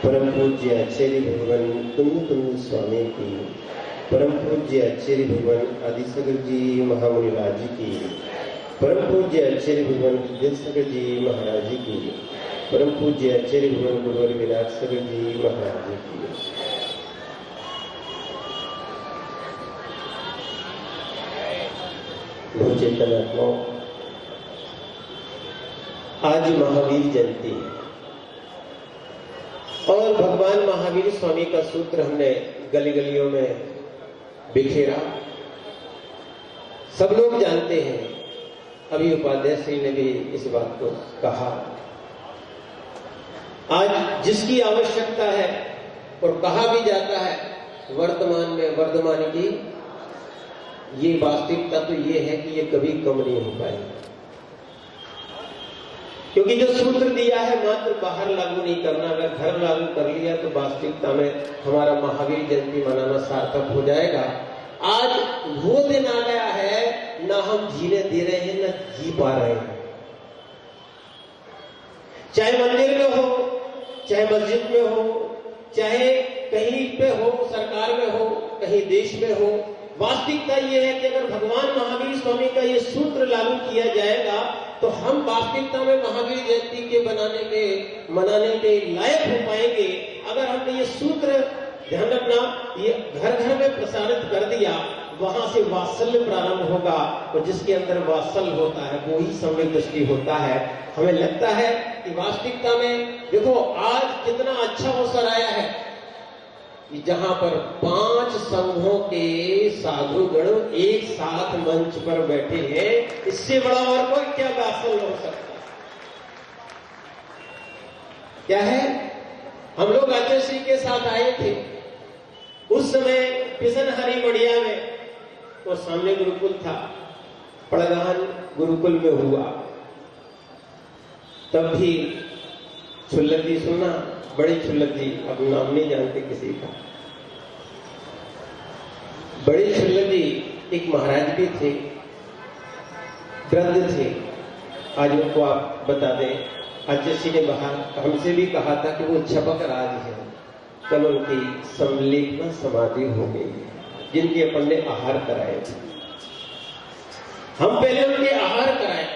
परम पूज्य आचार्य भगवान कुंद कुंद स्वामी की, परम पूज्य आचार्य भगवान आदिसागर जी महामुनिराज की, परम पूज्य आचार्य भगवान विद्यासागर जी महाराज की, परम पूज्य आचार्य भगवान गुरुवर विराट सागर जी महाराज की। चेतन आत्माओं, आज महावीर जयंती और भगवान महावीर स्वामी का सूत्र हमने गली गलियों में बिखेरा। सब लोग जानते हैं, अभी उपाध्याय श्री ने भी इस बात को कहा। आज जिसकी आवश्यकता है और कहा भी जाता है वर्तमान में वर्धमान की, ये वास्तविकता तो ये है कि ये कभी कम नहीं हो पाएगी, क्योंकि जो सूत्र दिया है मात्र बाहर लागू नहीं करना, अगर घर लागू कर लिया तो वास्तविकता में हमारा महावीर जयंती मनाना सार्थक हो जाएगा। आज वो दिन आ गया है, ना हम जीने दे रहे हैं ना जी पा रहे हैं। चाहे मंदिर में हो, चाहे मस्जिद में हो, चाहे कहीं पे हो, सरकार में हो, कहीं देश में हो, वास्तविकता ये है कि अगर भगवान महावीर स्वामी का ये सूत्र लागू किया जाएगा तो हम वास्तविकता में महावीर जयंती के मनाने के लायक हो पाएंगे। अगर हमने ये सूत्र, ध्यान रखना, ये घर घर में प्रसारित कर दिया, वहां से वात्सल्य प्रारंभ होगा, और जिसके अंदर वात्सल्य होता है वो ही सम्यक दृष्टि होता है। हमें लगता है कि वास्तविकता में देखो आज कितना अच्छा अवसर आया है, जहां पर 5 संघों के साधुगण एक साथ मंच पर बैठे हैं, इससे बड़ा और कोई क्या वात्सल्य हो सकता है? क्या है? हम लोग आचार्य श्री के साथ आए थे उस समय पिसनहरी मड़िया में, और सामने गुरुकुल था, पड़गान गुरुकुल में हुआ। तब भी छुल्लती सुनना, बड़ी छुल्लती, अब नाम नहीं जानते किसी का, बड़ी छुल्लती एक महाराज भी थे, वृद्ध थे। आज उनको आप बता दें, आचार्य ने बाहर हमसे भी कहा था कि वो झपक राज है, कल उनकी समलेखना समाधि हो गई, जिनके अपन ने आहार कराए थे। हम पहले उनके आहार कराए।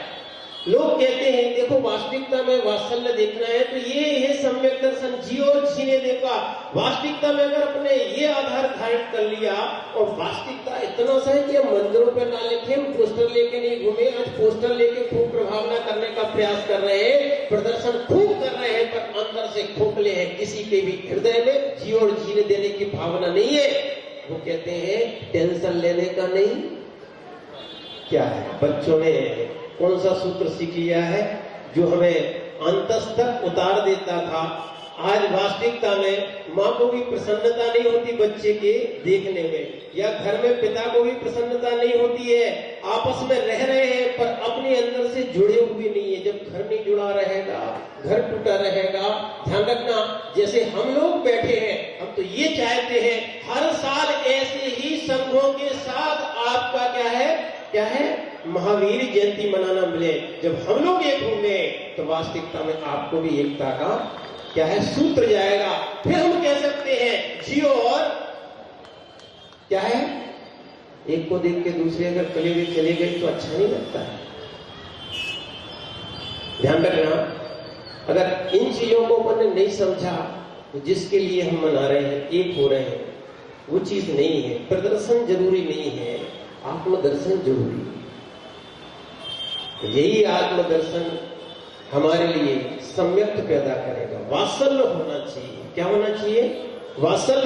लोग कहते हैं देखो वास्तविकता में वात्सल्य देखना है तो ये है सम्यक दर्शन, जियो और जीने देखा। वास्तविकता में अगर अपने ये आधार धारण कर लिया, और वास्तविकता इतना सा है कि हम मंदिरों पर ना लिखे, हम पोस्टर लेके नहीं घूमे, आज पोस्टर लेके खूब प्रभावना करने का प्रयास कर रहे हैं, प्रदर्शन खूब कर रहे हैं, पर अंदर से खोखले हैं, किसी के भी हृदय में जियो और जीने देने की भावना नहीं है। वो कहते हैं टेंशन लेने का नहीं। क्या है? बच्चों ने कौन सा सूत्र सीख लिया है जो हमें अंतस्तक उतार देता था? आज वास्तविकता में माँ को भी प्रसन्नता नहीं होती बच्चे के देखने में, या घर में पिता को भी प्रसन्नता नहीं होती है। आपस में रह रहे हैं पर अपने अंदर से जुड़े हुए नहीं है। जब घर नहीं जुड़ा रहेगा, घर टूटा रहेगा। ध्यान रखना, जैसे हम लोग बैठे हैं, हम तो ये चाहते हैं हर साल ऐसे ही संघों के साथ आपका क्या है महावीर जयंती मनाना मिले। जब हम लोग एक होंगे तो वास्तविकता में आपको भी एकता का क्या है सूत्र जाएगा। फिर हम कह सकते हैं जियो, और क्या है, एक को देख के दूसरे अगर चले गए तो अच्छा नहीं लगता है। ध्यान रखना, अगर इन चीजों को अपन ने नहीं समझा तो जिसके लिए हम मना रहे हैं, एक हो रहे हैं, वो चीज नहीं है। प्रदर्शन जरूरी नहीं है, आत्मदर्शन जरूरी है। यही आत्मदर्शन हमारे लिए सम्यक पैदा करेगा। वात्सल्य होना चाहिए। क्या होना चाहिए? वात्सल्य।